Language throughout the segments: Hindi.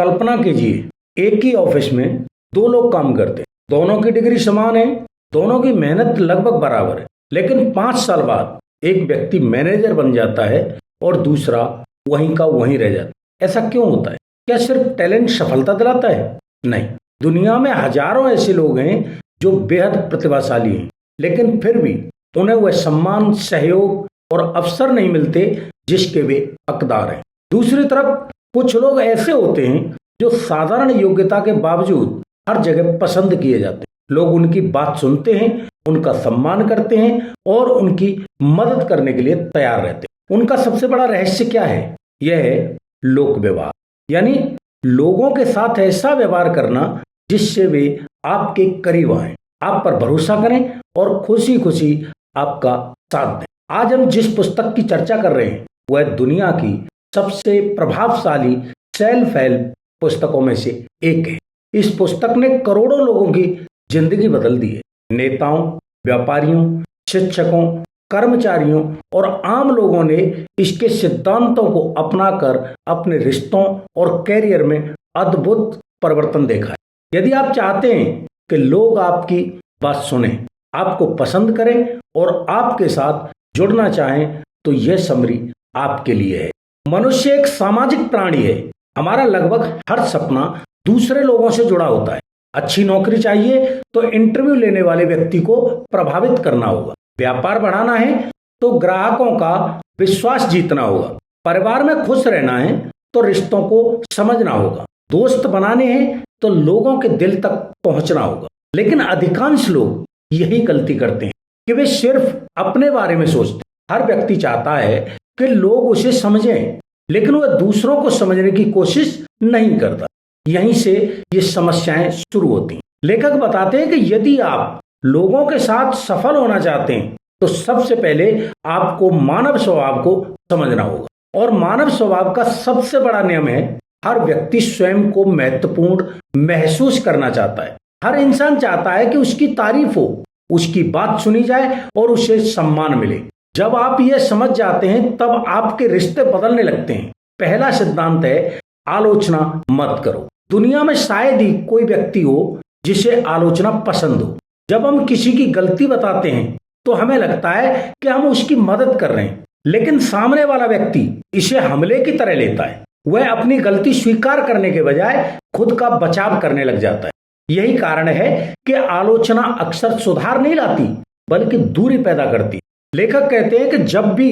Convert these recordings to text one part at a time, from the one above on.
कल्पना कीजिए एक ही ऑफिस में दो लोग काम करते हैं, दोनों की डिग्री समान है, दोनों की मेहनत लगभग बराबर है, लेकिन 5 साल बाद एक व्यक्ति मैनेजर बन जाता है और दूसरा वहीं का वहीं रह जाता है। ऐसा क्यों होता है? क्या सिर्फ टैलेंट सफलता दिलाता है? नहीं, दुनिया में हजारों ऐसे लोग हैं जो बेहद प्रतिभाशाली हैं, लेकिन फिर भी उन्हें वह सम्मान, सहयोग और अवसर नहीं मिलते जिसके वे हकदार हैं। दूसरी तरफ कुछ लोग ऐसे होते हैं जो साधारण योग्यता के बावजूद हर जगह पसंद किए जाते हैं। लोग उनकी बात सुनते हैं, उनका सम्मान करते हैं और उनकी मदद करने के लिए तैयार रहते हैं। उनका सबसे बड़ा रहस्य क्या है? यह है लोक व्यवहार, यानी लोगों के साथ ऐसा व्यवहार करना जिससे वे आपके करीब आए, आप पर भरोसा करें और खुशी खुशी आपका साथ दें। आज हम जिस पुस्तक की चर्चा कर रहे हैं वह दुनिया की सबसे प्रभावशाली सेल्फ हेल्प पुस्तकों में से एक है। इस पुस्तक ने करोड़ों लोगों की जिंदगी बदल दी है। नेताओं, व्यापारियों, शिक्षकों, कर्मचारियों और आम लोगों ने इसके सिद्धांतों को अपनाकर अपने रिश्तों और कैरियर में अद्भुत परिवर्तन देखा है। यदि आप चाहते हैं कि लोग आपकी बात सुने, आपको पसंद करें और आपके साथ जुड़ना चाहें, तो यह समरी आपके लिए है। मनुष्य एक सामाजिक प्राणी है। हमारा लगभग हर सपना दूसरे लोगों से जुड़ा होता है। अच्छी नौकरी चाहिए तो इंटरव्यू लेने वाले व्यक्ति को प्रभावित करना होगा। व्यापार बढ़ाना है तो ग्राहकों का विश्वास जीतना होगा। परिवार में खुश रहना है तो रिश्तों को समझना होगा। दोस्त बनाने हैं तो लोगों के दिल तक पहुंचना होगा। लेकिन अधिकांश लोग यही गलती करते हैं कि वे सिर्फ अपने बारे में सोचते हैं। हर व्यक्ति चाहता है कि लोग उसे समझें, लेकिन वह दूसरों को समझने की कोशिश नहीं करता। यहीं से ये समस्याएं शुरू होती हैं। लेखक बताते हैं कि यदि आप लोगों के साथ सफल होना चाहते हैं तो सबसे पहले आपको मानव स्वभाव को समझना होगा। और मानव स्वभाव का सबसे बड़ा नियम है, हर व्यक्ति स्वयं को महत्वपूर्ण महसूस करना चाहता है। हर इंसान चाहता है कि उसकी तारीफ हो, उसकी बात सुनी जाए और उसे सम्मान मिले। जब आप ये समझ जाते हैं तब आपके रिश्ते बदलने लगते हैं। पहला सिद्धांत है, आलोचना मत करो। दुनिया में शायद ही कोई व्यक्ति हो जिसे आलोचना पसंद हो। जब हम किसी की गलती बताते हैं तो हमें लगता है कि हम उसकी मदद कर रहे हैं, लेकिन सामने वाला व्यक्ति इसे हमले की तरह लेता है। वह अपनी गलती स्वीकार करने के बजाय खुद का बचाव करने लग जाता है। यही कारण है कि आलोचना अक्सर सुधार नहीं लाती बल्कि दूरी पैदा करती। लेखक कहते हैं कि जब भी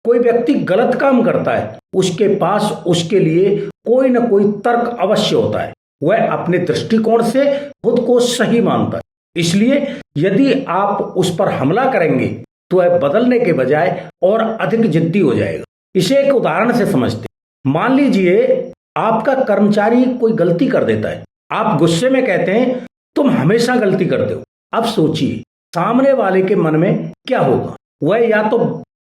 कोई व्यक्ति गलत काम करता है उसके पास उसके लिए कोई न कोई तर्क अवश्य होता है। वह अपने दृष्टिकोण से खुद को सही मानता है। इसलिए यदि आप उस पर हमला करेंगे तो वह बदलने के बजाय और अधिक जिद्दी हो जाएगा। इसे एक उदाहरण से समझते हैं। मान लीजिए आपका कर्मचारी कोई गलती कर देता है। आप गुस्से में कहते हैं, तुम हमेशा गलती करते हो। अब सोचिए सामने वाले के मन में क्या होगा? वह या तो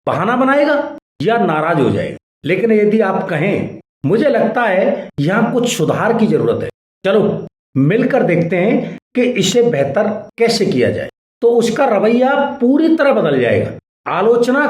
बहाना बनाएगा या नाराज हो जाएगा। लेकिन यदि आप कहें, मुझे लगता है यहां कुछ सुधार की जरूरत है, चलो मिलकर देखते हैं कि इसे बेहतर कैसे किया जाए, तो उसका रवैया पूरी तरह बदल जाएगा। आलोचना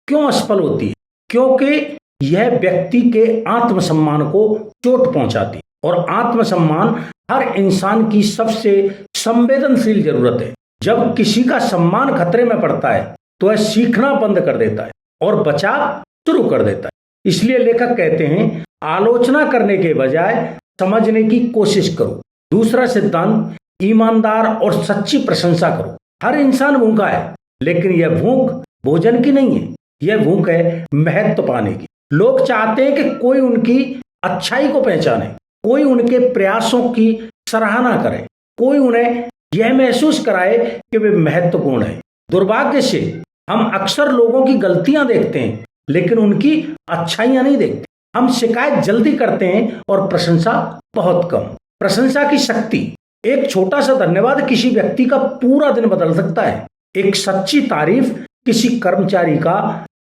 क्यों असफल होती है? क्योंकि यह व्यक्ति के आत्मसम्मान को चोट पहुंचाती है और आत्मसम्मान हर इंसान की सबसे संवेदनशील जरूरत है। जब किसी का सम्मान खतरे में पड़ता है तो वह सीखना बंद कर देता है और बचाव शुरू कर देता है। इसलिए लेखक कहते हैं, आलोचना करने के बजाय समझने की कोशिश करो। दूसरा सिद्धांत, ईमानदार और सच्ची प्रशंसा करो। हर इंसान भूखा है, लेकिन यह भूख भोजन की नहीं है, यह भूख है महत्व पाने की। लोग चाहते हैं कि कोई उनकी अच्छाई को पहचाने, कोई उनके प्रयासों की सराहना करे, कोई उन्हें यह महसूस कराए कि वे महत्वपूर्ण है। दुर्भाग्य से हम अक्सर लोगों की गलतियां देखते हैं लेकिन उनकी अच्छाइयां नहीं देखते। हम शिकायत जल्दी करते हैं और प्रशंसा बहुत कम। प्रशंसा की शक्ति, एक छोटा सा धन्यवाद किसी व्यक्ति का पूरा दिन बदल सकता है। एक सच्ची तारीफ किसी कर्मचारी का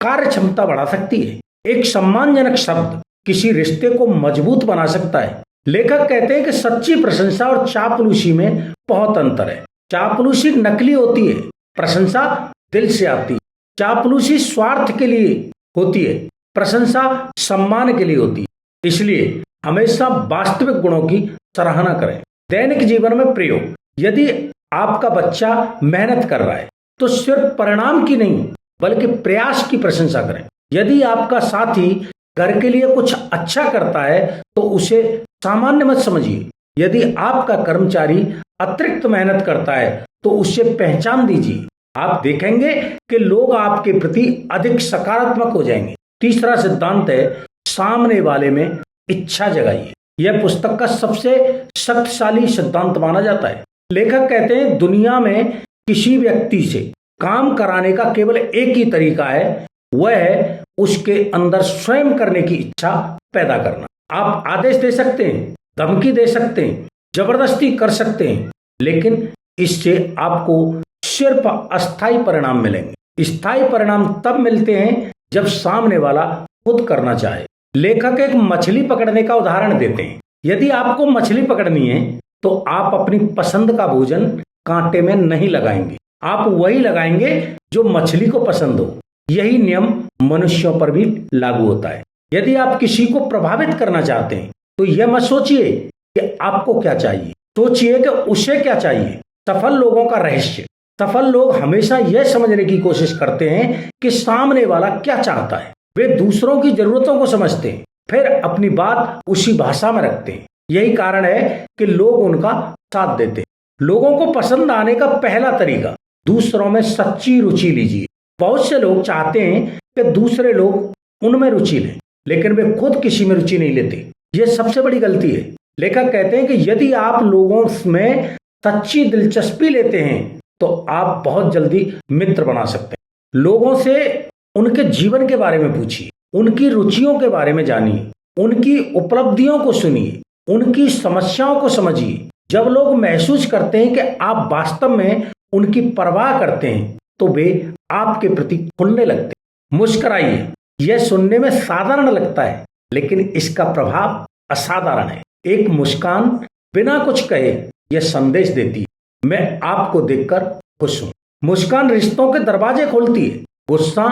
कार्य क्षमता बढ़ा सकती है। एक सम्मानजनक शब्द किसी रिश्ते को मजबूत बना सकता है। लेखक कहते हैं कि सच्ची प्रशंसा और चापलूसी में बहुत अंतर है। चापलूसी नकली होती है, प्रशंसा दिल से आती है। चापलूसी स्वार्थ के लिए होती है, प्रशंसा सम्मान के लिए होती है। इसलिए हमेशा वास्तविक गुणों की सराहना करें। दैनिक जीवन में प्रयोग, यदि आपका बच्चा मेहनत कर रहा है तो सिर्फ परिणाम की नहीं बल्कि प्रयास की प्रशंसा करें। यदि आपका साथी घर के लिए कुछ अच्छा करता है तो उसे सामान्य मत समझिए। यदि आपका कर्मचारी अतिरिक्त मेहनत करता है तो उसे पहचान दीजिए। आप देखेंगे कि लोग आपके प्रति अधिक सकारात्मक हो जाएंगे। तीसरा सिद्धांत है सामने वाले में इच्छा जगाइए। यह पुस्तक का सबसे शक्तिशाली सिद्धांत माना जाता है। लेखक कहते हैं दुनिया में किसी व्यक्ति से काम कराने का केवल एक ही तरीका है, वह है उसके अंदर स्वयं करने की इच्छा पैदा करना। आप आदेश दे सकते हैं, धमकी दे सकते हैं, जबरदस्ती कर सकते हैं, लेकिन इससे आपको सिर्फ अस्थायी परिणाम मिलेंगे। स्थायी परिणाम तब मिलते हैं जब सामने वाला खुद करना चाहे। लेखक एक मछली पकड़ने का उदाहरण देते हैं। यदि आपको मछली पकड़नी है तो आप अपनी पसंद का भोजन कांटे में नहीं लगाएंगे, आप वही लगाएंगे जो मछली को पसंद हो। यही नियम मनुष्यों पर भी लागू होता है। यदि आप किसी को प्रभावित करना चाहते हैं तो यह मत सोचिए कि आपको क्या चाहिए, सोचिए कि उसे क्या चाहिए। सफल लोगों का रहस्य, सफल लोग हमेशा यह समझने की कोशिश करते हैं कि सामने वाला क्या चाहता है। वे दूसरों की जरूरतों को समझते हैं, फिर अपनी बात उसी भाषा में रखते हैं। यही कारण है कि लोग उनका साथ देते हैं। लोगों को पसंद आने का पहला तरीका, दूसरों में सच्ची रुचि लीजिए। बहुत से लोग चाहते हैं कि दूसरे लोग उनमें रुचि लें, लेकिन वे खुद किसी में रुचि नहीं लेते। यह सबसे बड़ी गलती है। लेखक कहते हैं कि यदि आप लोगों में सच्ची दिलचस्पी लेते हैं तो आप बहुत जल्दी मित्र बना सकते हैं। लोगों से उनके जीवन के बारे में पूछिए, उनकी रुचियों के बारे में जानिए, उनकी उपलब्धियों को सुनिए, उनकी समस्याओं को समझिए। जब लोग महसूस करते हैं कि आप वास्तव में उनकी परवाह करते हैं तो वे आपके प्रति खुलने लगते हैं। मुस्कुराइए। यह सुनने में साधारण लगता है लेकिन इसका प्रभाव असाधारण है। एक मुस्कान बिना कुछ कहे यह संदेश देती है, मैं आपको देखकर खुश हूं। मुस्कान रिश्तों के दरवाजे खोलती है। गुस्सा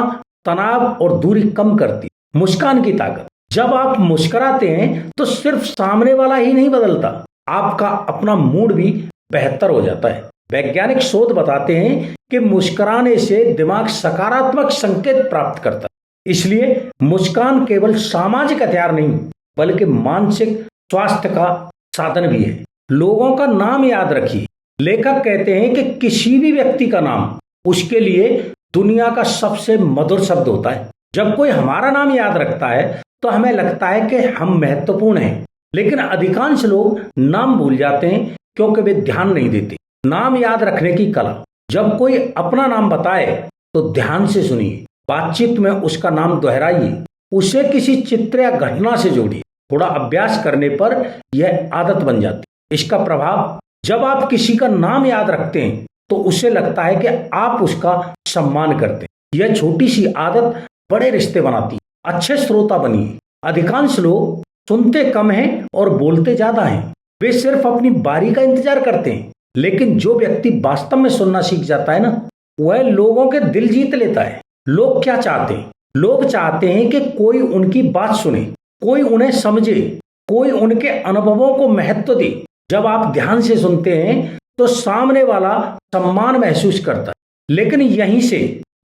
तनाव और दूरी कम करती है। मुस्कान की ताकत, जब आप मुस्कुराते हैं तो सिर्फ सामने वाला ही नहीं बदलता, आपका अपना मूड भी बेहतर हो जाता है। वैज्ञानिक शोध बताते हैं कि मुस्कुराने से दिमाग सकारात्मक संकेत प्राप्त करता है। इसलिए मुस्कान केवल सामाजिक हथियार नहीं बल्कि मानसिक स्वास्थ्य का साधन भी है। लोगों का नाम याद रखिए। लेखक कहते हैं कि किसी भी व्यक्ति का नाम उसके लिए दुनिया का सबसे मधुर शब्द होता है। जब कोई हमारा नाम याद रखता है तो हमें लगता है कि हम महत्वपूर्ण हैं, लेकिन अधिकांश लोग नाम भूल जाते हैं क्योंकि वे ध्यान नहीं देते। नाम याद रखने की कला, जब कोई अपना नाम बताए तो ध्यान से सुनिए, बातचीत में उसका नाम दोहराइए, उसे किसी चित्र या घटना से जोड़िए। थोड़ा अभ्यास करने पर यह आदत बन जाती है। इसका प्रभाव, जब आप किसी का नाम याद रखते हैं तो उसे लगता है कि आप उसका सम्मान करते हैं। यह छोटी सी आदत बड़े रिश्ते बनाती है। अच्छे श्रोता बनिए। अधिकांश लोग सुनते कम हैं और बोलते ज्यादा हैं। वे सिर्फ अपनी बारी का इंतजार करते हैं, लेकिन जो व्यक्ति वास्तव में सुनना सीख जाता है ना, वह लोगों के दिल जीत लेता है। लोग क्या चाहते हैं? लोग चाहते हैं कि कोई उनकी बात सुने, कोई उन्हें समझे, कोई उनके अनुभवों को महत्व दे। जब आप ध्यान से सुनते हैं तो सामने वाला सम्मान महसूस करता है। लेकिन यहीं से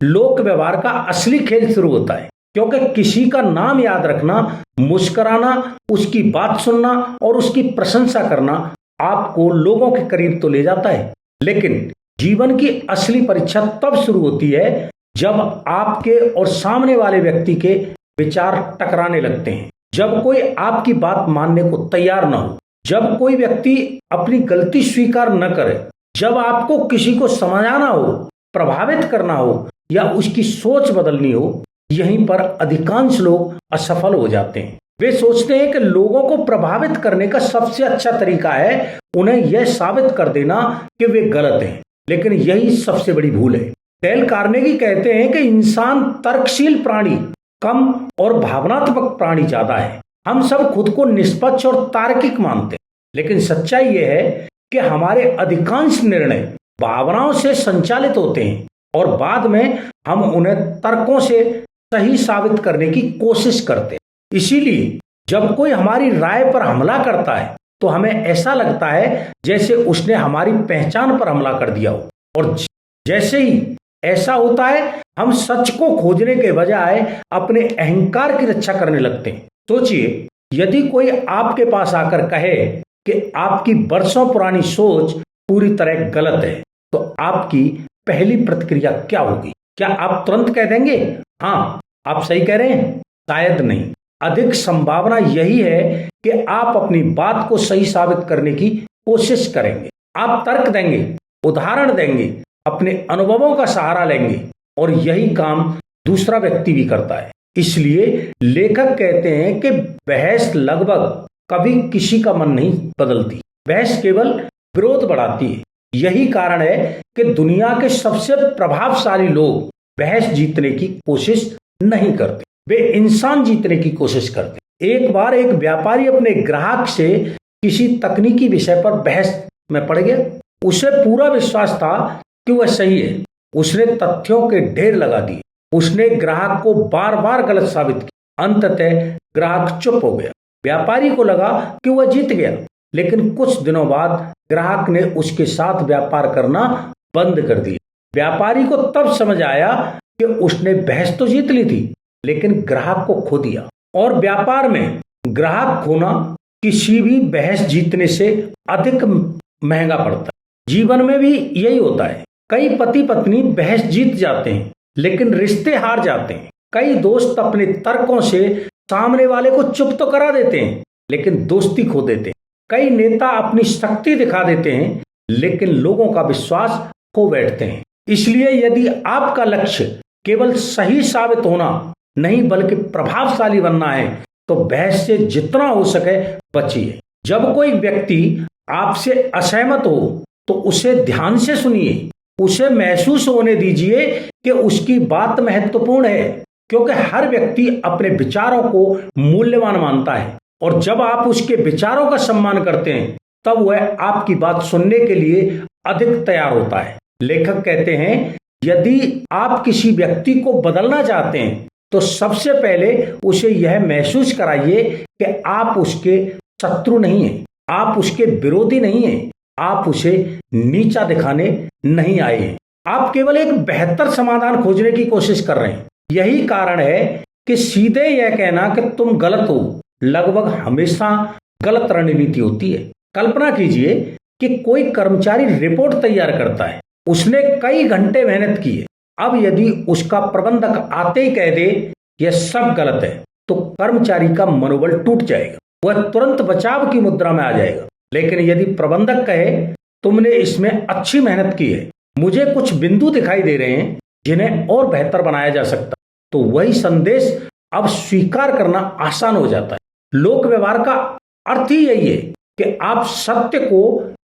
लोक व्यवहार का असली खेल शुरू होता है, क्योंकि किसी का नाम याद रखना, मुस्कुराना, उसकी बात सुनना और उसकी प्रशंसा करना आपको लोगों के करीब तो ले जाता है, लेकिन जीवन की असली परीक्षा तब शुरू होती है जब आपके और सामने वाले व्यक्ति के विचार टकराने लगते हैं। जब कोई आपकी बात मानने को तैयार न हो, जब कोई व्यक्ति अपनी गलती स्वीकार न करे, जब आपको किसी को समझाना हो, प्रभावित करना हो या उसकी सोच बदलनी हो, यहीं पर अधिकांश लोग असफल हो जाते हैं। वे सोचते हैं कि लोगों को प्रभावित करने का सबसे अच्छा तरीका है उन्हें यह साबित कर देना कि वे गलत हैं, लेकिन यही सबसे बड़ी भूल है। डेल कार्नेगी कहते हैं कि इंसान तर्कशील प्राणी कम और भावनात्मक प्राणी ज्यादा है। हम सब खुद को निष्पक्ष और तार्किक मानते हैं, लेकिन सच्चाई यह है कि हमारे अधिकांश निर्णय भावनाओं से संचालित होते हैं और बाद में हम उन्हें तर्कों से सही साबित करने की कोशिश करते हैं। इसीलिए जब कोई हमारी राय पर हमला करता है तो हमें ऐसा लगता है जैसे उसने हमारी पहचान पर हमला कर दिया हो, और जैसे ही ऐसा होता है हम सच को खोजने के बजाय अपने अहंकार की रक्षा करने लगते हैं। सोचिए, यदि कोई आपके पास आकर कहे कि आपकी बरसों पुरानी सोच पूरी तरह गलत है, तो आपकी पहली प्रतिक्रिया क्या होगी? क्या आप तुरंत कह देंगे हाँ आप सही कह रहे हैं? शायद नहीं। अधिक संभावना यही है कि आप अपनी बात को सही साबित करने की कोशिश करेंगे। आप तर्क देंगे, उदाहरण देंगे, अपने अनुभवों का सहारा लेंगे, और यही काम दूसरा व्यक्ति भी करता है। इसलिए लेखक कहते हैं कि बहस लगभग कभी किसी का मन नहीं बदलती, बहस केवल विरोध बढ़ाती है। यही कारण है कि दुनिया के सबसे प्रभावशाली लोग बहस जीतने की कोशिश नहीं करते, वे इंसान जीतने की कोशिश करते। एक बार एक व्यापारी अपने ग्राहक से किसी तकनीकी विषय पर बहस में पड़ गया। उसे पूरा विश्वास था कि वह सही है। उसने तथ्यों के ढेर लगा दिए, उसने ग्राहक को बार बार गलत साबित किया। अंततः ग्राहक चुप हो गया। व्यापारी को लगा कि वह जीत गया, लेकिन कुछ दिनों बाद ग्राहक ने उसके साथ व्यापार करना बंद कर दिया। व्यापारी को तब समझ आया कि उसने बहस तो जीत ली थी, लेकिन ग्राहक को खो दिया। और व्यापार में ग्राहक खोना किसी भी बहस जीतने से अधिक महंगा पड़ता है। जीवन में भी यही होता है। कई पति पत्नी बहस जीत जाते हैं, लेकिन रिश्ते हार जाते हैं। कई दोस्त अपने तर्कों से सामने वाले को चुप तो करा देते हैं, लेकिन दोस्ती खो देते हैं। कई नेता अपनी शक्ति दिखा देते हैं, लेकिन लोगों का विश्वास खो बैठते हैं। इसलिए यदि आपका लक्ष्य केवल सही साबित होना नहीं बल्कि प्रभावशाली बनना है, तो बहस से जितना हो सके बचिए। जब कोई व्यक्ति आपसे असहमत हो तो उसे ध्यान से सुनिए, उसे महसूस होने दीजिए कि उसकी बात महत्वपूर्ण है, क्योंकि हर व्यक्ति अपने विचारों को मूल्यवान मानता है, और जब आप उसके विचारों का सम्मान करते हैं तब वह आपकी बात सुनने के लिए अधिक तैयार होता है। लेखक कहते हैं, यदि आप किसी व्यक्ति को बदलना चाहते हैं तो सबसे पहले उसे यह महसूस कराइए कि आप उसके शत्रु नहीं हैं, आप उसके विरोधी नहीं हैं, आप उसे नीचा दिखाने नहीं आए हैं। आप केवल एक बेहतर समाधान खोजने की कोशिश कर रहे हैं। यही कारण है कि सीधे यह कहना कि तुम गलत हो लगभग हमेशा गलत रणनीति होती है। कल्पना कीजिए कि कोई कर्मचारी रिपोर्ट तैयार करता है, उसने कई घंटे मेहनत की है। अब यदि उसका प्रबंधक आते ही कह दे यह सब गलत है, तो कर्मचारी का मनोबल टूट जाएगा, वह तुरंत बचाव की मुद्रा में आ जाएगा। लेकिन यदि प्रबंधक कहे तुमने इसमें अच्छी मेहनत की है, मुझे कुछ बिंदु दिखाई दे रहे हैं जिन्हें और बेहतर बनाया जा सकता, तो वही संदेश अब स्वीकार करना आसान हो जाता है। लोक व्यवहार का अर्थ ही यही है कि आप सत्य को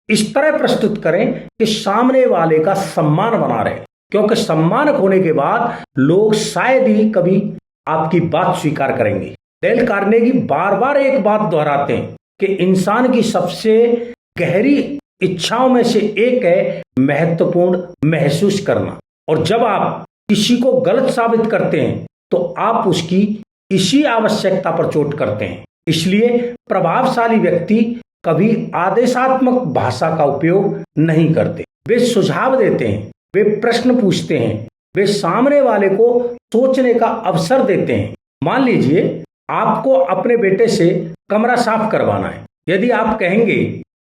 इस तरह प्रस्तुत करें कि सामने वाले का सम्मान बना रहे, क्योंकि सम्मान होने के बाद लोग शायद ही कभी आपकी बात स्वीकार करेंगे। डेल कार्नेगी बार बार एक बात दोहराते हैं कि इंसान की सबसे गहरी इच्छाओं में से एक है महत्वपूर्ण महसूस करना, और जब आप किसी को गलत साबित करते हैं तो आप उसकी इसी आवश्यकता पर चोट करते हैं। इसलिए प्रभावशाली व्यक्ति कभी आदेशात्मक भाषा का उपयोग नहीं करते, वे सुझाव देते हैं, वे प्रश्न पूछते हैं, वे सामने वाले को सोचने का अवसर देते हैं। मान लीजिए आपको अपने बेटे से कमरा साफ करवाना है। यदि आप कहेंगे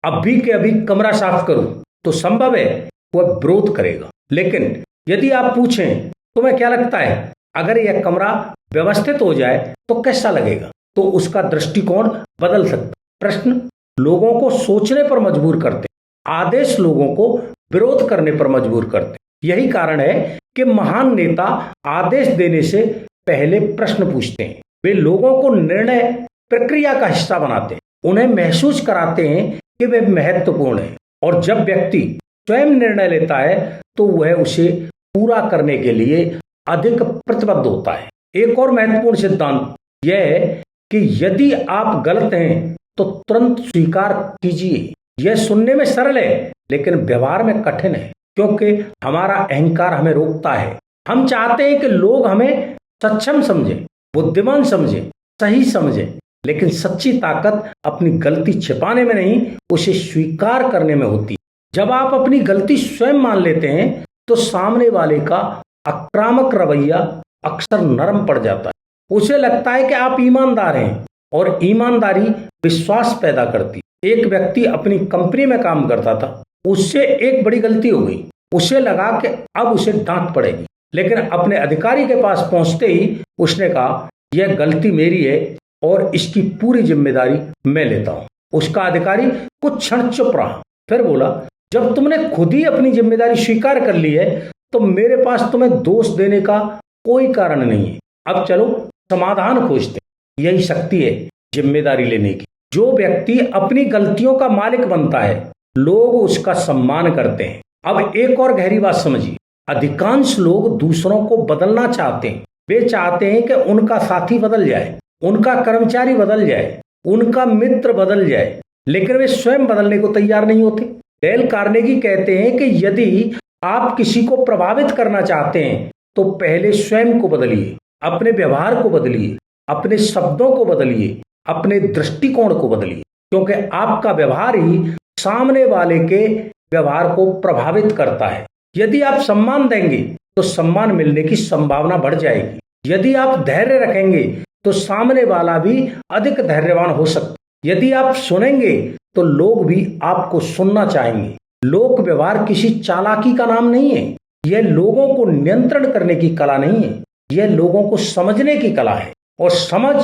अभी के अभी कमरा साफ करो, तो संभव है वह विरोध करेगा। लेकिन यदि आप पूछें तुम्हें क्या लगता है अगर यह कमरा व्यवस्थित हो जाए तो कैसा लगेगा, तो उसका दृष्टिकोण बदल सकता। प्रश्न लोगों को सोचने पर मजबूर करते, आदेश लोगों को विरोध करने पर मजबूर करते। यही कारण है कि महान नेता आदेश देने से पहले प्रश्न पूछते हैं। वे लोगों को निर्णय प्रक्रिया का हिस्सा बनाते हैं, उन्हें महसूस कराते हैं कि वे महत्वपूर्ण है, और जब व्यक्ति स्वयं निर्णय लेता है तो वह उसे पूरा करने के लिए अधिक प्रतिबद्ध होता है। एक और महत्वपूर्ण सिद्धांत यह है कि यदि आप गलत हैं तो तुरंत स्वीकार कीजिए। यह सुनने में सरल है लेकिन व्यवहार में कठिन है, क्योंकि हमारा अहंकार हमें रोकता है। हम चाहते हैं कि लोग हमें सक्षम समझें, बुद्धिमान समझें, सही समझें, लेकिन सच्ची ताकत अपनी गलती छिपाने में नहीं, उसे स्वीकार करने में होती है। जब आप अपनी गलती स्वयं मान लेते हैं तो सामने वाले का आक्रामक रवैया अक्सर नरम पड़ जाता है। उसे लगता है कि आप ईमानदार हैं और ईमानदारी विश्वास पैदा करती। एक व्यक्ति अपनी कंपनी में काम करता था, उससे एक बड़ी गलती हो गई। उसे लगा कि अब उसे डांट पड़ेगी, लेकिन अपने अधिकारी के पास पहुंचते ही उसने कहा, यह गलती मेरी है और इसकी पूरी जिम्मेदारी मैं लेता हूं। उसका अधिकारी कुछ क्षण चुप रहा, फिर बोला, जब तुमने खुद ही अपनी जिम्मेदारी स्वीकार कर ली है तो मेरे पास तुम्हें दोष देने का कोई कारण नहीं है। अब चलो समाधान खोजते हैं। यही शक्ति है जिम्मेदारी लेने की। जो व्यक्ति अपनी गलतियों का मालिक बनता है, लोग उसका सम्मान करते हैं। अब एक और गहरी बात समझिए, अधिकांश लोग दूसरों को बदलना चाहते हैं। वे चाहते हैं कि उनका साथी बदल जाए, उनका कर्मचारी बदल जाए, उनका मित्र बदल जाए, लेकिन वे स्वयं बदलने को तैयार नहीं होते। डेल कार्नेगी कहते हैं कि यदि आप किसी को प्रभावित करना चाहते हैं तो पहले स्वयं को बदलिए, अपने व्यवहार को बदलिए, अपने शब्दों को बदलिए, अपने दृष्टिकोण को बदलिए, क्योंकि आपका व्यवहार ही सामने वाले के व्यवहार को प्रभावित करता है। यदि आप सम्मान देंगे तो सम्मान मिलने की संभावना बढ़ जाएगी। यदि आप धैर्य रखेंगे तो सामने वाला भी अधिक धैर्यवान हो सकता है। यदि आप सुनेंगे तो लोग भी आपको सुनना चाहेंगे। लोक व्यवहार किसी चालाकी का नाम नहीं है। यह लोगों को नियंत्रण करने की कला नहीं है, यह लोगों को समझने की कला है, और समझ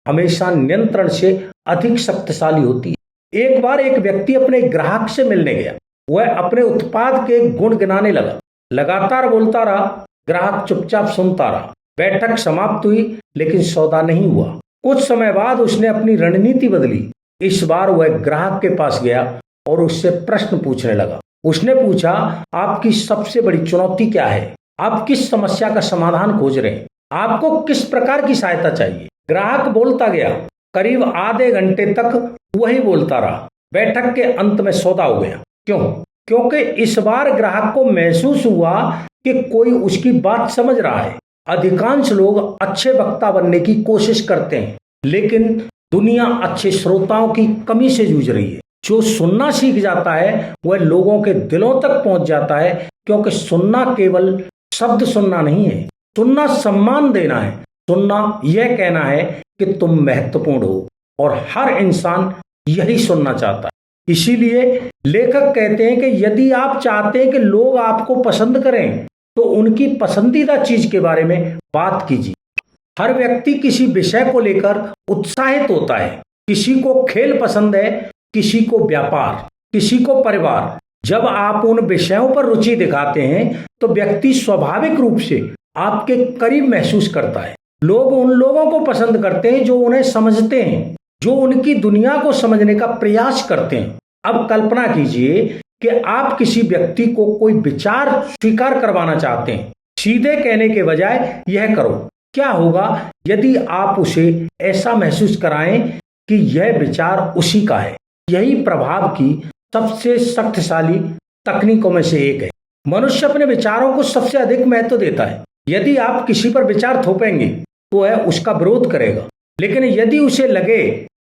हमेशा नियंत्रण से अधिक शक्तिशाली होती है। एक बार एक व्यक्ति अपने ग्राहक से मिलने गया। वह अपने उत्पाद के गुण गिनाने लगा, लगातार बोलता रहा। ग्राहक चुपचाप सुनता रहा। बैठक समाप्त हुई, लेकिन सौदा नहीं हुआ। कुछ समय बाद उसने अपनी रणनीति बदली। इस बार वह ग्राहक के पास गया और उससे प्रश्न पूछने लगा। उसने पूछा, आपकी सबसे बड़ी चुनौती क्या है? आप किस समस्या का समाधान खोज रहे हैं? आपको किस प्रकार की सहायता चाहिए? ग्राहक बोलता गया। करीब आधे घंटे तक वही बोलता रहा। बैठक के अंत में सौदा हो गया। क्यों? क्योंकि इस बार ग्राहक को महसूस हुआ कि कोई उसकी बात समझ रहा है। अधिकांश लोग अच्छे वक्ता बनने की कोशिश करते हैं, लेकिन दुनिया अच्छे श्रोताओं की कमी से जूझ रही है। जो सुनना सीख जाता है वह लोगों के दिलों तक पहुंच जाता है, क्योंकि सुनना केवल शब्द सुनना नहीं है, सुनना सम्मान देना है। सुनना यह कहना है कि तुम महत्वपूर्ण हो, और हर इंसान यही सुनना चाहता है। इसीलिए लेखक कहते हैं कि यदि आप चाहते हैं कि लोग आपको पसंद करें तो उनकी पसंदीदा चीज के बारे में बात कीजिए। हर व्यक्ति किसी विषय को लेकर उत्साहित होता है। किसी को खेल पसंद है, किसी को व्यापार, किसी को परिवार। जब आप उन विषयों पर रुचि दिखाते हैं तो व्यक्ति स्वाभाविक रूप से आपके करीब महसूस करता है। लोग उन लोगों को पसंद करते हैं जो उन्हें समझते हैं, जो उनकी दुनिया को समझने का प्रयास करते हैं। अब कल्पना कीजिए कि आप किसी व्यक्ति को कोई विचार स्वीकार करवाना चाहते हैं। सीधे कहने के बजाय यह करो। क्या होगा यदि आप उसे ऐसा महसूस कराएं कि यह विचार उसी का है? यही प्रभाव की सबसे शक्तिशाली तकनीकों में से एक है। मनुष्य अपने विचारों को सबसे अधिक महत्व देता है। यदि आप किसी पर विचार थोपेंगे तो वह उसका विरोध करेगा, लेकिन यदि उसे लगे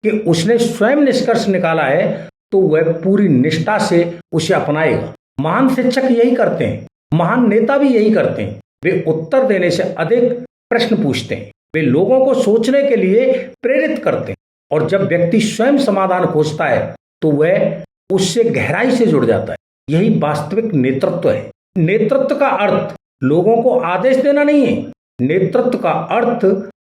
कि उसने स्वयं निष्कर्ष निकाला है तो वह पूरी निष्ठा से उसे अपनाएगा। महान शिक्षक यही करते हैं, महान नेता भी यही करते हैं। वे उत्तर देने से अधिक प्रश्न पूछते हैं। वे लोगों को सोचने के लिए प्रेरित करते हैं, और जब व्यक्ति स्वयं समाधान खोजता है तो वह उससे गहराई से जुड़ जाता है। यही वास्तविक नेतृत्व है। नेतृत्व का अर्थ लोगों को आदेश देना नहीं है। नेतृत्व का अर्थ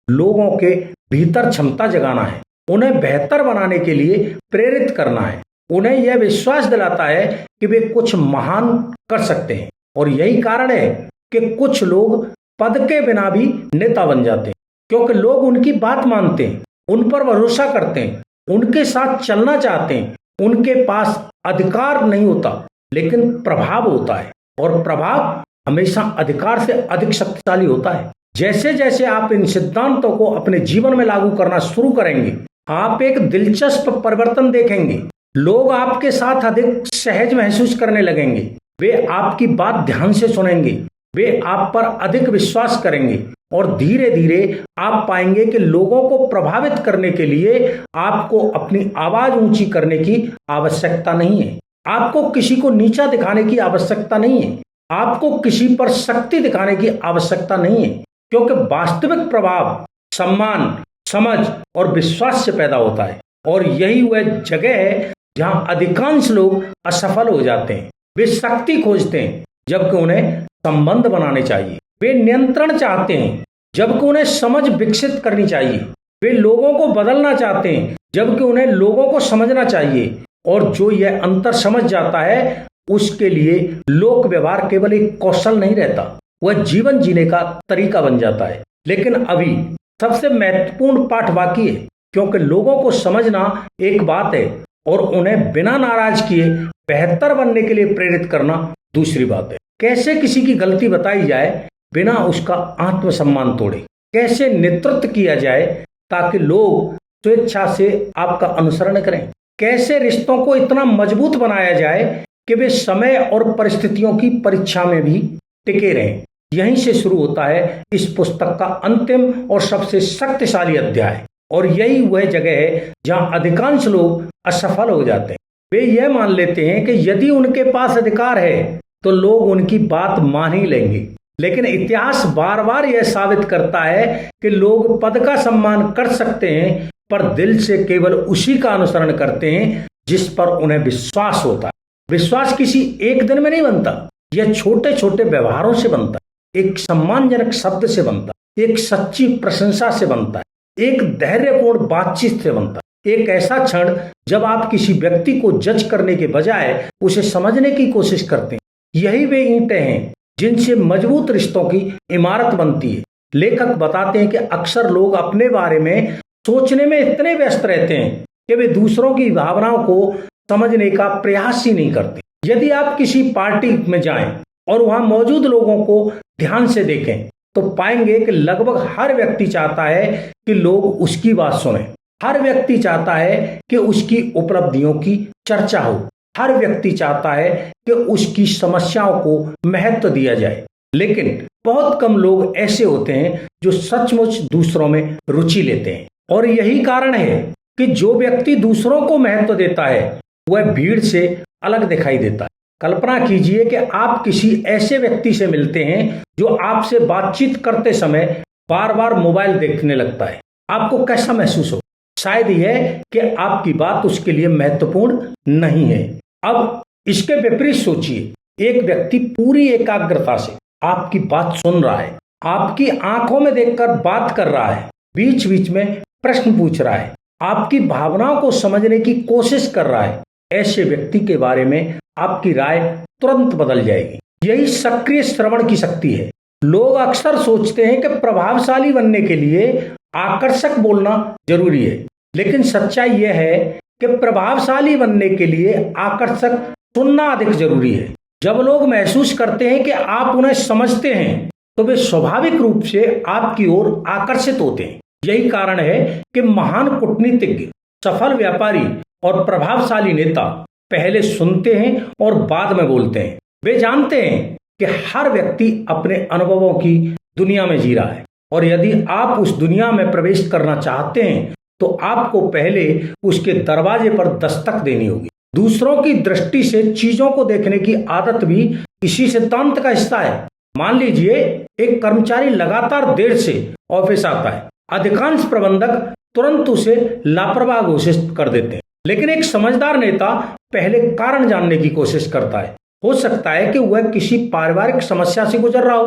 लोगों के भीतर क्षमता जगाना है, उन्हें बेहतर बनाने के लिए प्रेरित करना है, उन्हें यह विश्वास दिलाता है कि वे कुछ महान कर सकते हैं। और यही कारण है कि कुछ लोग पद के बिना भी नेता बन जाते हैं, क्योंकि लोग उनकी बात मानते हैं, उन पर भरोसा करते हैं, उनके साथ चलना चाहते हैं। उनके पास अधिकार नहीं होता, लेकिन प्रभाव होता है, और प्रभाव हमेशा अधिकार से अधिक शक्तिशाली होता है। जैसे जैसे आप इन सिद्धांतों को अपने जीवन में लागू करना शुरू करेंगे, आप एक दिलचस्प परिवर्तन देखेंगे। लोग आपके साथ अधिक सहज महसूस करने लगेंगे। वे आपकी बात ध्यान से सुनेंगे, वे आप पर अधिक विश्वास करेंगे और धीरे धीरे आप पाएंगे कि लोगों को प्रभावित करने के लिए आपको अपनी आवाज ऊंची करने की आवश्यकता नहीं है। आपको किसी को नीचा दिखाने की आवश्यकता नहीं है। आपको किसी पर शक्ति दिखाने की आवश्यकता नहीं है, क्योंकि वास्तविक प्रभाव सम्मान, समझ और विश्वास से पैदा होता है। और यही वह जगह है जहां अधिकांश लोग असफल हो जाते हैं। वे शक्ति खोजते हैं जबकि उन्हें संबंध बनाने चाहिए। वे नियंत्रण चाहते हैं जबकि उन्हें समझ विकसित करनी चाहिए। वे लोगों को बदलना चाहते हैं जबकि उन्हें लोगों को समझना चाहिए। और जो यह अंतर समझ जाता है उसके लिए लोक व्यवहार केवल एक कौशल नहीं रहता, वह जीवन जीने का तरीका बन जाता है। लेकिन अभी सबसे महत्वपूर्ण पाठ बाकी है, क्योंकि लोगों को समझना एक बात है और उन्हें बिना नाराज किए बेहतर बनने के लिए प्रेरित करना दूसरी बात है। कैसे किसी की गलती बताई जाए बिना उसका आत्मसम्मान तोड़े, कैसे नेतृत्व किया जाए ताकि लोग स्वेच्छा से आपका अनुसरण करें, कैसे रिश्तों को इतना मजबूत बनाया जाए कि वे समय और परिस्थितियों की परीक्षा में भी टिके रहें। यहीं से शुरू होता है इस पुस्तक का अंतिम और सबसे शक्तिशाली अध्याय। और यही वह जगह है जहां अधिकांश लोग असफल हो जाते हैं। वे यह मान लेते हैं कि यदि उनके पास अधिकार है तो लोग उनकी बात मान ही लेंगे। लेकिन इतिहास बार बार यह साबित करता है कि लोग पद का सम्मान कर सकते हैं पर दिल से केवल उसी का अनुसरण करते हैं जिस पर उन्हें विश्वास होता है। विश्वास किसी एक दिन में नहीं बनता, यह छोटे छोटे व्यवहारों से बनता है, एक सम्मानजनक शब्द से बनता है, एक सच्ची प्रशंसा से बनता है, एक धैर्यपूर्ण बातचीत से बनता है, एक ऐसा क्षण जब आप किसी व्यक्ति को जज करने के बजाय उसे समझने की कोशिश करते हैं। यही वे ईंटें हैं जिनसे मजबूत रिश्तों की इमारत बनती है। लेखक बताते हैं कि अक्सर लोग अपने बारे में सोचने में इतने व्यस्त रहते हैं कि वे दूसरों की भावनाओं को समझने का प्रयास ही नहीं करते। यदि आप किसी पार्टी में जाएं और वहां मौजूद लोगों को ध्यान से देखें तो पाएंगे कि लगभग हर व्यक्ति चाहता है कि लोग उसकी बात सुनें। हर व्यक्ति चाहता है कि उसकी उपलब्धियों की चर्चा हो। हर व्यक्ति चाहता है कि उसकी समस्याओं को महत्व दिया जाए। लेकिन बहुत कम लोग ऐसे होते हैं जो सचमुच दूसरों में रुचि लेते हैं। और यही कारण है कि जो व्यक्ति दूसरों को महत्व देता है वह भीड़ से अलग दिखाई देता है। कल्पना कीजिए कि आप किसी ऐसे व्यक्ति से मिलते हैं जो आपसे बातचीत करते समय बार बार मोबाइल देखने लगता है। आपको कैसा महसूस हो? शायद यह कि आपकी बात उसके लिए महत्वपूर्ण नहीं है। अब इसके विपरीत सोचिए, एक व्यक्ति पूरी एकाग्रता से आपकी बात सुन रहा है, आपकी आंखों में देखकर बात कर रहा है, बीच बीच में प्रश्न पूछ रहा है, आपकी भावनाओं को समझने की कोशिश कर रहा है। ऐसे व्यक्ति के बारे में आपकी राय तुरंत बदल जाएगी। यही सक्रिय श्रवण की शक्ति है। लोग अक्सर सोचते हैं कि प्रभावशाली बनने के लिए आकर्षक बोलना जरूरी है, लेकिन सच्चाई यह है कि प्रभावशाली बनने के लिए आकर्षक सुनना अधिक जरूरी है। जब लोग महसूस करते हैं कि आप उन्हें समझते हैं तो वे स्वाभाविक रूप से आपकी ओर आकर्षित होते हैं। यही कारण है कि महान कूटनीतिज्ञ, सफल व्यापारी और प्रभावशाली नेता पहले सुनते हैं और बाद में बोलते हैं। वे जानते हैं कि हर व्यक्ति अपने अनुभवों की दुनिया में जी रहा है और यदि आप उस दुनिया में प्रवेश करना चाहते हैं तो आपको पहले उसके दरवाजे पर दस्तक देनी होगी। दूसरों की दृष्टि से चीजों को देखने की आदत भी इसी सिद्धांत का हिस्सा है। मान लीजिए एक कर्मचारी लगातार देर से ऑफिस आता है। अधिकांश प्रबंधक तुरंत उसे लापरवाह घोषित कर देते हैं, लेकिन एक समझदार नेता पहले कारण जानने की कोशिश करता है। हो सकता है कि वह किसी पारिवारिक समस्या से गुजर रहा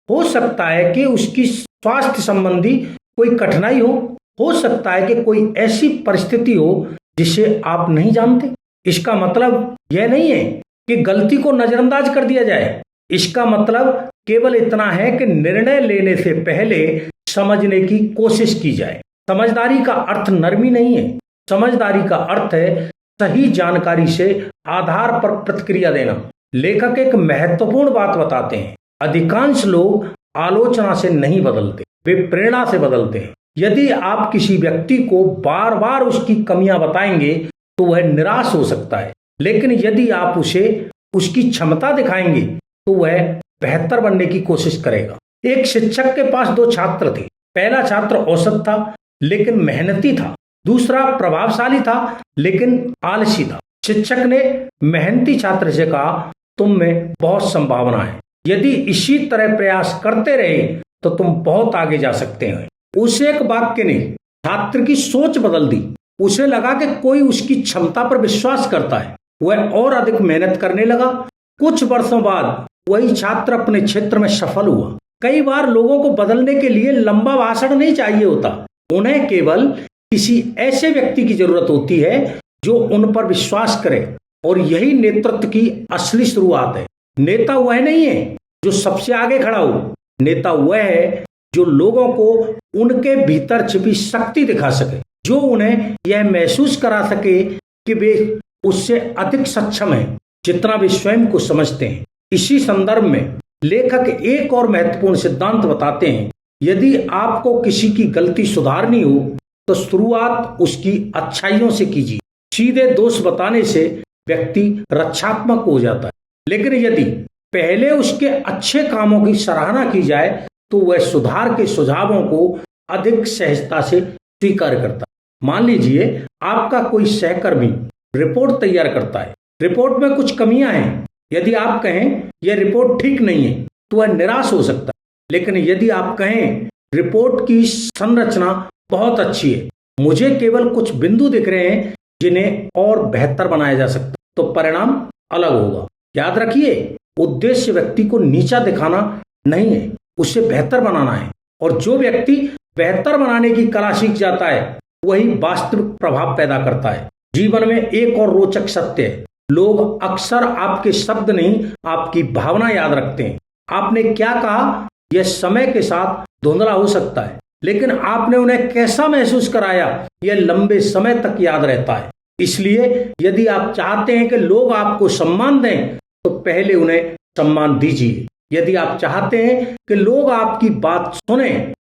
हो सकता है कि उसकी स्वास्थ्य संबंधी कोई कठिनाई हो सकता है कि कोई ऐसी परिस्थिति हो जिसे आप नहीं जानते। इसका मतलब यह नहीं है कि गलती को नजरअंदाज कर दिया जाए। इसका मतलब केवल इतना है कि निर्णय लेने से पहले समझने की कोशिश की जाए। समझदारी का अर्थ नरमी नहीं है। समझदारी का अर्थ है सही जानकारी से आधार पर प्रतिक्रिया देना। लेखक एक महत्वपूर्ण बात बताते हैं, अधिकांश लोग आलोचना से नहीं बदलते, वे प्रेरणा से बदलते हैं। यदि आप किसी व्यक्ति को बार बार उसकी कमियां बताएंगे तो वह निराश हो सकता है, लेकिन यदि आप उसे उसकी क्षमता दिखाएंगे तो वह बेहतर बनने की कोशिश करेगा। एक शिक्षक के पास दो छात्र थे। पहला छात्र औसत था लेकिन मेहनती था, दूसरा प्रभावशाली था लेकिन आलसी था। शिक्षक ने मेहनती छात्र से कहा, तुम में बहुत संभावना है, यदि इसी तरह प्रयास करते रहे तो तुम बहुत आगे जा सकते हैं। उस एक वाक्य ने छात्र की सोच बदल दी। उसे लगा कि कोई उसकी क्षमता पर विश्वास करता है। वह और अधिक मेहनत करने लगा। कुछ वर्षों बाद वही छात्र अपने क्षेत्र में सफल हुआ। कई बार लोगों को बदलने के लिए लंबा भाषण नहीं चाहिए होता, उन्हें केवल किसी ऐसे व्यक्ति की जरूरत होती है जो उन पर विश्वास करे, और यही नेतृत्व की असली शुरुआत है। नेता वह नहीं है जो सबसे आगे खड़ा हो, नेता वह है जो लोगों को उनके भीतर छिपी शक्ति दिखा सके, जो उन्हें यह महसूस करा सके कि वे उससे अधिक सक्षम हैं जितना वे स्वयं को समझते हैं। इसी संदर्भ में लेखक एक और महत्वपूर्ण सिद्धांत बताते हैं, यदि आपको किसी की गलती सुधारनी हो तो शुरुआत उसकी अच्छाइयों से कीजिए। सीधे दोष बताने से व्यक्ति रक्षात्मक हो जाता है, लेकिन यदि पहले उसके अच्छे कामों की सराहना की जाए तो वह सुधार के सुझावों को अधिक सहजता से स्वीकार करता है। मान लीजिए आपका कोई सहकर्मी रिपोर्ट तैयार करता है। रिपोर्ट में कुछ कमियां हैं। यदि आप कहें यह रिपोर्ट ठीक नहीं है तो वह निराश हो सकता है, लेकिन यदि आप कहें रिपोर्ट की संरचना बहुत अच्छी है, मुझे केवल कुछ बिंदु दिख रहे हैं जिन्हें और बेहतर बनाया जा सकता है, तो परिणाम अलग होगा। याद रखिए, उद्देश्य व्यक्ति को नीचा दिखाना नहीं है, उसे बेहतर बनाना है। और जो व्यक्ति बेहतर बनाने की कला सीख जाता है वही वास्तविक प्रभाव पैदा करता है। जीवन में एक और रोचक सत्य है, लोग अक्सर आपके शब्द नहीं आपकी भावना याद रखते हैं। आपने क्या कहा यह समय के साथ धुंधला हो सकता है, लेकिन आपने उन्हें कैसा महसूस कराया यह लंबे समय तक याद रहता है। इसलिए यदि आप चाहते हैं कि लोग आपको सम्मान दें तो पहले उन्हें सम्मान दीजिए। यदि आप चाहते हैं कि लोग आपकी बात सुने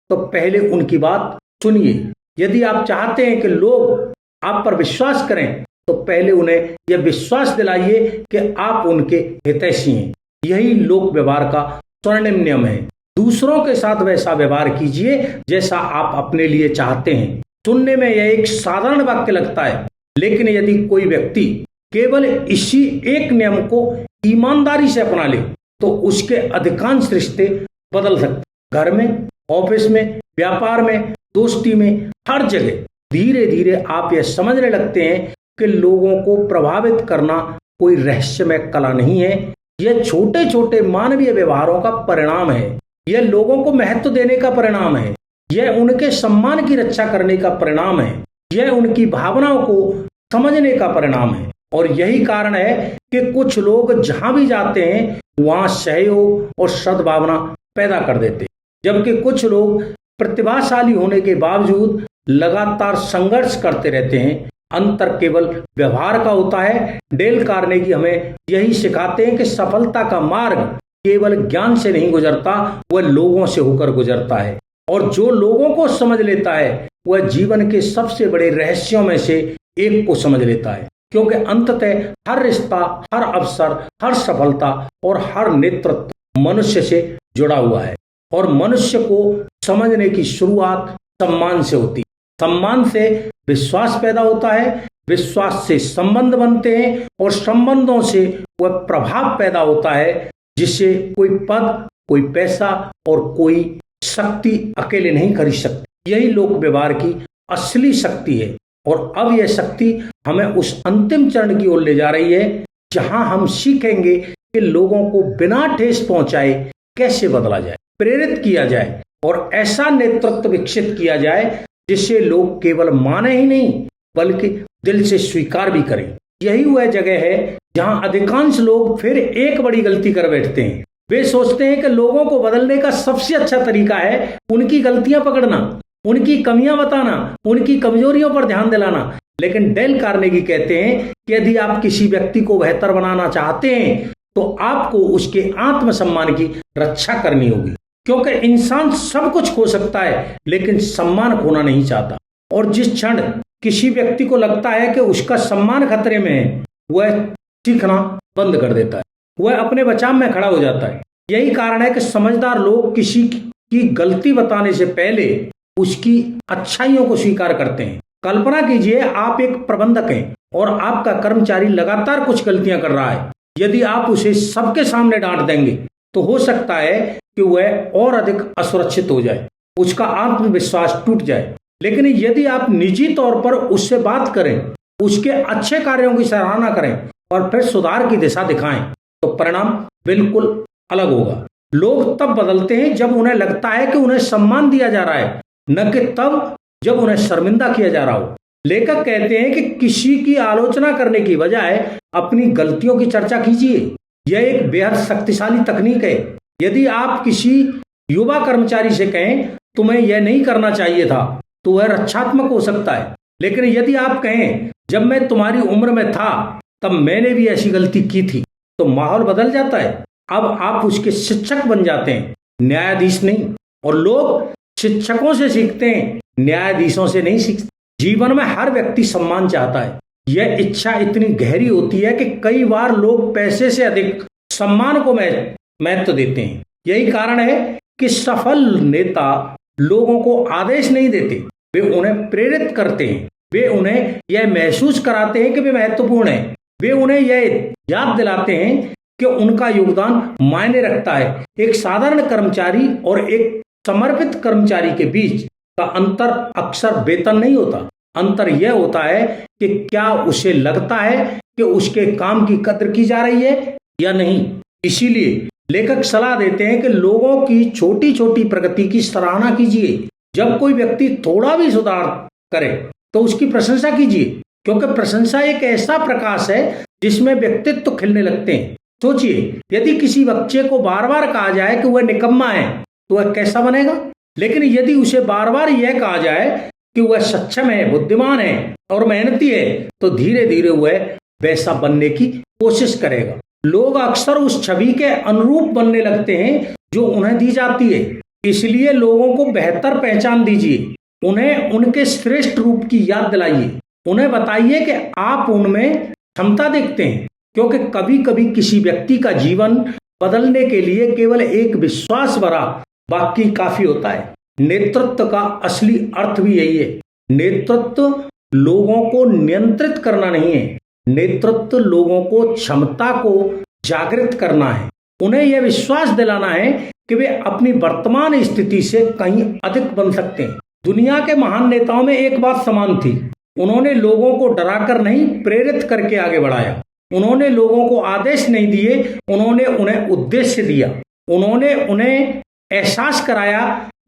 तो पहले उनकी बात सुनिए। यदि आप चाहते हैं कि लोग आप पर विश्वास करें तो पहले उन्हें यह विश्वास दिलाइए कि आप उनके हितैषी हैं। यही लोक व्यवहार का स्वर्णिम नियम है। दूसरों के साथ वैसा व्यवहार कीजिए जैसा आप अपने लिए चाहते हैं। सुनने में यह एक साधारण वाक्य लगता है, लेकिन यदि कोई व्यक्ति केवल इसी एक नियम को ईमानदारी से अपना ले तो उसके अधिकांश रिश्ते बदल सकते। घर में, ऑफिस में, व्यापार में, दोस्ती में, हर जगह धीरे धीरे आप यह समझने लगते हैं कि लोगों को प्रभावित करना कोई रहस्यमय कला नहीं है। यह छोटे छोटे मानवीय व्यवहारों का परिणाम है। यह लोगों को महत्व देने का परिणाम है। यह उनके सम्मान की रक्षा करने का परिणाम है। यह उनकी भावनाओं को समझने का परिणाम है। और यही कारण है कि कुछ लोग जहां भी जाते हैं वहां सहयोग और सद्भावना पैदा कर देते हैं, जबकि कुछ लोग प्रतिभाशाली होने के बावजूद लगातार संघर्ष करते रहते हैं। अंतर केवल व्यवहार का होता है। डेल कार्नेगी हमें यही सिखाते हैं कि सफलता का मार्ग केवल ज्ञान से नहीं गुजरता, वह लोगों से होकर गुजरता है। और जो लोगों को समझ लेता है वह जीवन के सबसे बड़े रहस्यों में से एक को समझ लेता है, क्योंकि अंततः हर रिश्ता, हर अवसर, हर सफलता और हर नेतृत्व मनुष्य से जुड़ा हुआ है। और मनुष्य को समझने की शुरुआत सम्मान से होती है। सम्मान से विश्वास पैदा होता है, विश्वास से संबंध बनते हैं और संबंधों से वह प्रभाव पैदा होता है जिसे कोई पद, कोई पैसा और कोई शक्ति अकेले नहीं खरीद सकती। यही लोक व्यवहार की असली शक्ति है। और अब यह शक्ति हमें उस अंतिम चरण की ओर ले जा रही है जहां हम सीखेंगे कि लोगों को बिना ठेस पहुंचाए कैसे बदला जाए, प्रेरित किया जाए और ऐसा नेतृत्व विकसित किया जाए जिसे लोग केवल माने ही नहीं बल्कि दिल से स्वीकार भी करें। यही वह जगह है जहां अधिकांश लोग फिर एक बड़ी गलती कर बैठते हैं। वे सोचते हैं कि लोगों को बदलने का सबसे अच्छा तरीका है उनकी गलतियां पकड़ना, उनकी कमियां बताना, उनकी कमजोरियों पर ध्यान दिलाना। लेकिन डेल कार्नेगी कहते हैं कि यदि आप किसी व्यक्ति को बेहतर बनाना चाहते हैं तो आपको उसके आत्मसम्मान की रक्षा करनी होगी, क्योंकि इंसान सब कुछ खो सकता है लेकिन सम्मान खोना नहीं चाहता। और जिस क्षण किसी व्यक्ति को लगता है कि उसका सम्मान खतरे में है वह सीखना बंद कर देता है, वह अपने बचाव में खड़ा हो जाता है। यही कारण है कि समझदार लोग किसी की गलती बताने से पहले उसकी अच्छाइयों को स्वीकार करते हैं। कल्पना कीजिए आप एक प्रबंधक हैं और आपका कर्मचारी लगातार कुछ गलतियां कर रहा है। यदि आप उसे सबके सामने डांट देंगे तो हो सकता है कि वह और अधिक असुरक्षित हो जाए, उसका आत्मविश्वास टूट जाए। लेकिन यदि आप निजी तौर पर उससे बात करें, उसके अच्छे कार्यों की सराहना करें और फिर सुधार की दिशा दिखाएं, तो परिणाम बिल्कुल अलग होगा। लोग तब बदलते हैं जब उन्हें लगता है कि उन्हें सम्मान दिया जा रहा है, न कि तब जब उन्हें शर्मिंदा किया जा रहा हो। लेखक कहते हैं कि किसी की आलोचना करने की बजाय अपनी गलतियों की चर्चा कीजिए। यह एक बेहद शक्तिशाली तकनीक है। यदि आप किसी युवा कर्मचारी से कहें तुम्हें यह नहीं करना चाहिए था, तो वह रक्षात्मक हो सकता है। लेकिन यदि आप कहें जब मैं तुम्हारी उम्र में था तब मैंने भी ऐसी गलती की थी, तो माहौल बदल जाता है। अब आप उसके शिक्षक बन जाते हैं, न्यायाधीश नहीं। और लोग शिक्षकों से सीखते हैं, न्यायाधीशों से नहीं सीखते। जीवन में हर व्यक्ति सम्मान चाहता है। यह इच्छा इतनी गहरी होती है कि कई बार लोग पैसे से अधिक सम्मान को महत्व देते हैं। यही कारण है कि सफल नेता लोगों को आदेश नहीं देते, वे उन्हें प्रेरित करते हैं। वे उन्हें यह महसूस कराते हैं कि वे महत्वपूर्ण हैं। वे उन्हें यह याद दिलाते हैं कि उनका योगदान मायने रखता है। एक साधारण कर्मचारी और एक समर्पित कर्मचारी के बीच का अंतर अक्सर वेतन नहीं होता। अंतर यह होता है कि क्या उसे लगता है कि उसके काम की कद्र की जा रही है या नहीं। इसीलिए लेखक सलाह देते हैं कि लोगों की छोटी छोटी प्रगति की सराहना कीजिए। जब कोई व्यक्ति थोड़ा भी सुधार करे तो उसकी प्रशंसा कीजिए, क्योंकि प्रशंसा एक ऐसा प्रकाश है जिसमें व्यक्तित्व खिलने लगते हैं। सोचिए, यदि किसी बच्चे को बार बार कहा जाए कि वह निकम्मा है तो वह कैसा बनेगा? लेकिन यदि उसे बार बार यह कहा जाए कि वह सक्षम है, बुद्धिमान है और मेहनती है, तो धीरे धीरे वह वैसा बनने की कोशिश करेगा। लोग अक्सर उस छवि के अनुरूप बनने लगते हैं जो उन्हें दी जाती है। इसलिए लोगों को बेहतर पहचान दीजिए, उन्हें उनके श्रेष्ठ रूप की याद दिलाइए। उन्हें बताइए कि आप उनमें क्षमता देखते हैं, क्योंकि कभी कभी किसी व्यक्ति का जीवन बदलने के लिए केवल एक विश्वास भरा वाक्य काफी होता है। नेतृत्व का असली अर्थ भी यही है। नेतृत्व लोगों को नियंत्रित करना नहीं है, नेतृत्व लोगों को क्षमता को जागृत करना है। उन्हें यह विश्वास दिलाना है कि वे अपनी वर्तमान स्थिति से कहीं अधिक बन सकते हैं। दुनिया के महान नेताओं में एक बात समान थी, उन्होंने लोगों को डराकर नहीं, प्रेरित करके आगे बढ़ाया। उन्होंने लोगों को आदेश नहीं दिए, उन्होंने उन्हें उद्देश्य दिया। उन्होंने उन्हें एहसास कराया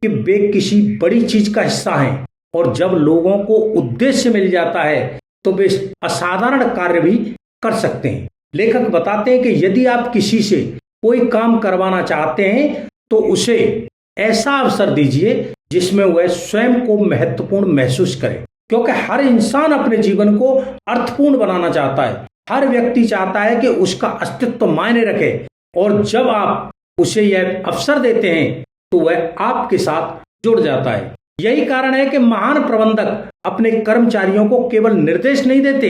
कि वे किसी बड़ी चीज का हिस्सा हैं। और जब लोगों को उद्देश्य मिल जाता है तो वे असाधारण कार्य भी कर सकते हैं। लेखक बताते हैं कि यदि आप किसी से कोई काम करवाना चाहते हैं तो उसे ऐसा अवसर दीजिए जिसमें वह स्वयं को महत्वपूर्ण महसूस करे, क्योंकि हर इंसान अपने जीवन को अर्थपूर्ण बनाना चाहता है। हर व्यक्ति चाहता है कि उसका अस्तित्व मायने रखे, और जब आप उसे यह अवसर देते हैं तो वह आपके साथ जुड़ जाता है। यही कारण है कि महान प्रबंधक अपने कर्मचारियों को केवल निर्देश नहीं देते,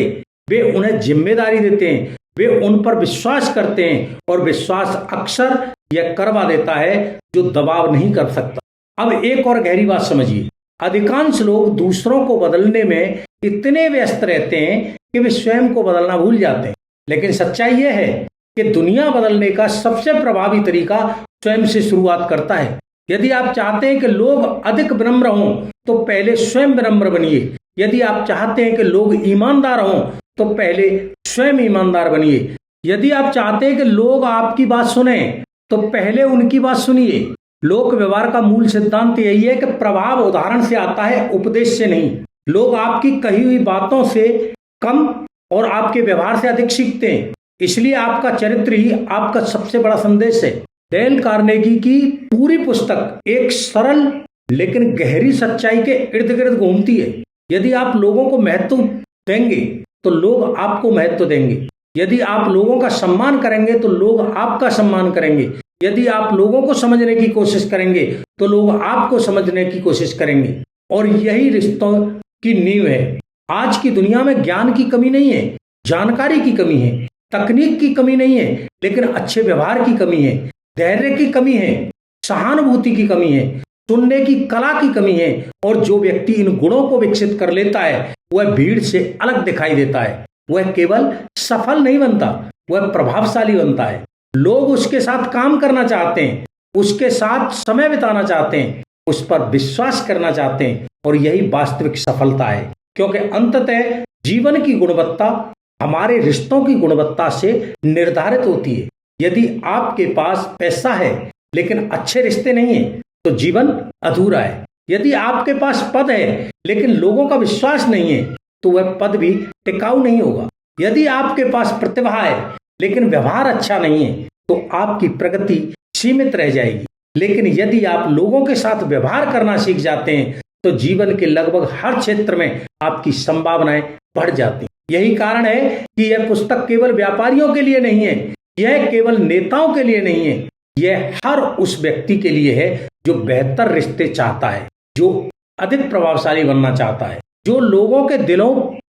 वे उन्हें जिम्मेदारी देते हैं। वे उन पर विश्वास करते हैं, और विश्वास अक्सर यह करवा देता है जो दबाव नहीं कर सकता। अब एक और गहरी बात समझिए, अधिकांश लोग दूसरों को बदलने में इतने व्यस्त रहते हैं कि वे स्वयं को बदलना भूल जाते हैं। लेकिन सच्चाई यह है कि दुनिया बदलने का सबसे प्रभावी तरीका स्वयं से शुरुआत करता है। यदि आप चाहते हैं कि लोग अधिक विनम्र हों तो पहले स्वयं विनम्र बनिए। यदि आप चाहते हैं कि लोग ईमानदार हों तो पहले स्वयं ईमानदार बनिए। यदि आप चाहते हैं कि लोग आपकी बात सुने तो पहले उनकी बात सुनिए। लोक व्यवहार का मूल सिद्धांत यही है कि प्रभाव उदाहरण से आता है, उपदेश से नहीं। लोग आपकी कही हुई बातों से कम और आपके व्यवहार से अधिक सीखते हैं। इसलिए आपका चरित्र ही आपका सबसे बड़ा संदेश है। डेल कार्नेगी की पूरी पुस्तक एक सरल लेकिन गहरी सच्चाई के इर्द गिर्द घूमती है। यदि आप लोगों को महत्व देंगे तो लोग आपको महत्व देंगे। यदि आप लोगों का सम्मान करेंगे तो लोग आपका सम्मान करेंगे। यदि आप लोगों को समझने की कोशिश करेंगे तो लोग आपको समझने की कोशिश करेंगे। और यही रिश्तों की नींव है। आज की दुनिया में ज्ञान की कमी नहीं है, जानकारी की कमी है, तकनीक की कमी नहीं है, लेकिन अच्छे व्यवहार की कमी है। धैर्य की कमी है, सहानुभूति की कमी है, सुनने की कला की कमी है। और जो व्यक्ति इन गुणों को विकसित कर लेता है वह भीड़ से अलग दिखाई देता है। वह केवल सफल नहीं बनता, वह प्रभावशाली बनता है। लोग उसके साथ काम करना चाहते हैं, उसके साथ समय बिताना चाहते हैं, उस पर विश्वास करना चाहते हैं। और यही वास्तविक सफलता है, क्योंकि अंततः जीवन की गुणवत्ता हमारे रिश्तों की गुणवत्ता से निर्धारित होती है। यदि आपके पास पैसा है लेकिन अच्छे रिश्ते नहीं है तो जीवन अधूरा है। यदि आपके पास पद है लेकिन लोगों का विश्वास नहीं है तो वह पद भी टिकाऊ नहीं होगा। यदि आपके पास प्रतिभा है लेकिन व्यवहार अच्छा नहीं है तो आपकी प्रगति सीमित रह जाएगी। लेकिन यदि आप लोगों के साथ व्यवहार करना सीख जाते हैं तो जीवन के लगभग हर क्षेत्र में आपकी संभावनाएं बढ़ जाती हैं। यही कारण है कि यह पुस्तक केवल व्यापारियों के लिए नहीं है, यह केवल नेताओं के लिए नहीं है, यह हर उस व्यक्ति के लिए है जो बेहतर रिश्ते चाहता है, जो अधिक प्रभावशाली बनना चाहता है, जो लोगों के दिलों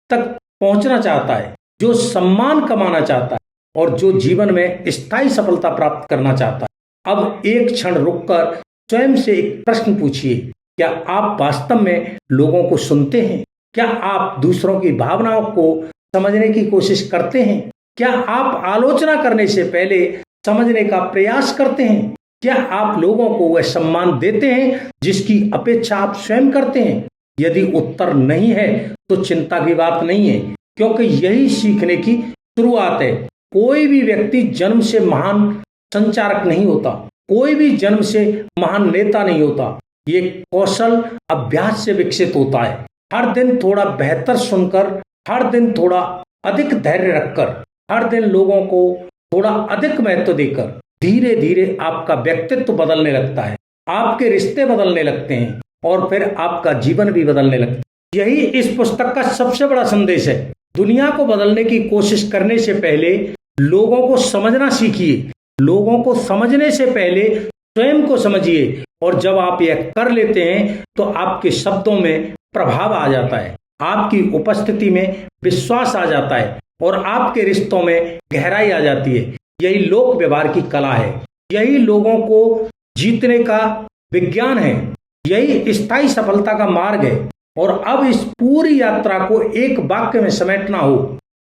तक पहुंचना चाहता है, जो सम्मान कमाना चाहता है और जो जीवन में स्थायी सफलता प्राप्त करना चाहता है। अब एक क्षण रुककर स्वयं से एक प्रश्न पूछिए, क्या आप वास्तव में लोगों को सुनते हैं? क्या आप दूसरों की भावनाओं को समझने की कोशिश करते हैं? क्या आप आलोचना करने से पहले समझने का प्रयास करते हैं? क्या आप लोगों को वह सम्मान देते हैं जिसकी अपेक्षा आप स्वयं करते हैं? यदि उत्तर नहीं है तो चिंता की बात नहीं है, क्योंकि यही सीखने की शुरुआत है। कोई भी व्यक्ति जन्म से महान संचारक नहीं होता, कोई भी जन्म से महान नेता नहीं होता। ये कौशल अभ्यास से विकसित होता है। हर दिन थोड़ा बेहतर सुनकर, हर दिन थोड़ा अधिक धैर्य रखकर, हर दिन लोगों को थोड़ा अधिक महत्व देकर धीरे धीरे आपका व्यक्तित्व बदलने लगता है, आपके रिश्ते बदलने लगते हैं और फिर आपका जीवन भी बदलने लगता है। यही इस पुस्तक का सबसे बड़ा संदेश है। दुनिया को बदलने की कोशिश करने से पहले लोगों को समझना सीखिए। लोगों को समझने से पहले स्वयं को समझिए। और जब आप यह कर लेते हैं तो आपके शब्दों में प्रभाव आ जाता है, आपकी उपस्थिति में विश्वास आ जाता है और आपके रिश्तों में गहराई आ जाती है। यही लोक व्यवहार की कला है, यही लोगों को जीतने का विज्ञान है, यही स्थायी सफलता का मार्ग है। और अब इस पूरी यात्रा को एक वाक्य में समेटना हो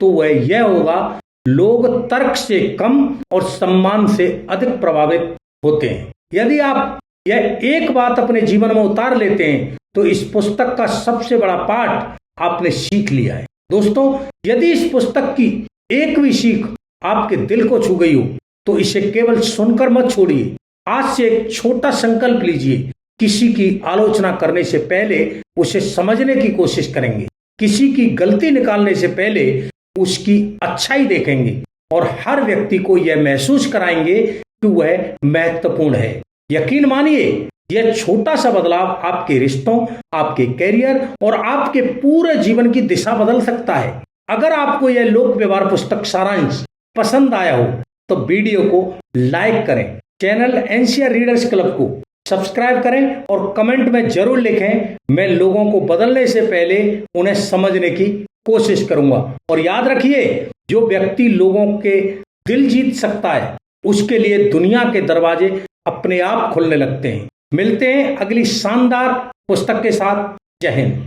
तो वह यह होगा, लोग तर्क से कम और सम्मान से अधिक प्रभावित होते हैं। यदि आप यह एक बात अपने जीवन में उतार लेते हैं तो इस पुस्तक का सबसे बड़ा पाठ आपने सीख लिया है। दोस्तों, यदि इस पुस्तक की एक भी सीख आपके दिल को छू गई हो तो इसे केवल सुनकर मत छोड़िए। आज से एक छोटा संकल्प लीजिए, किसी की आलोचना करने से पहले उसे समझने की कोशिश करेंगे, किसी की गलती निकालने से पहले उसकी अच्छाई देखेंगे और हर व्यक्ति को यह महसूस कराएंगे कि वह महत्वपूर्ण है। यकीन मानिए, यह छोटा सा बदलाव आपके रिश्तों, आपके करियर और आपके पूरे जीवन की दिशा बदल सकता है। अगर आपको यह लोक व्यवहार पुस्तक सारांश पसंद आया हो तो वीडियो को लाइक करें, चैनल एनसीआर रीडर्स क्लब को सब्सक्राइब करें और कमेंट में जरूर लिखें, मैं लोगों को बदलने से पहले उन्हें समझने की कोशिश करूंगा। और याद रखिए, जो व्यक्ति लोगों के दिल जीत सकता है उसके लिए दुनिया के दरवाजे अपने आप खुलने लगते हैं। मिलते हैं अगली शानदार पुस्तक के साथ। जय हिंद।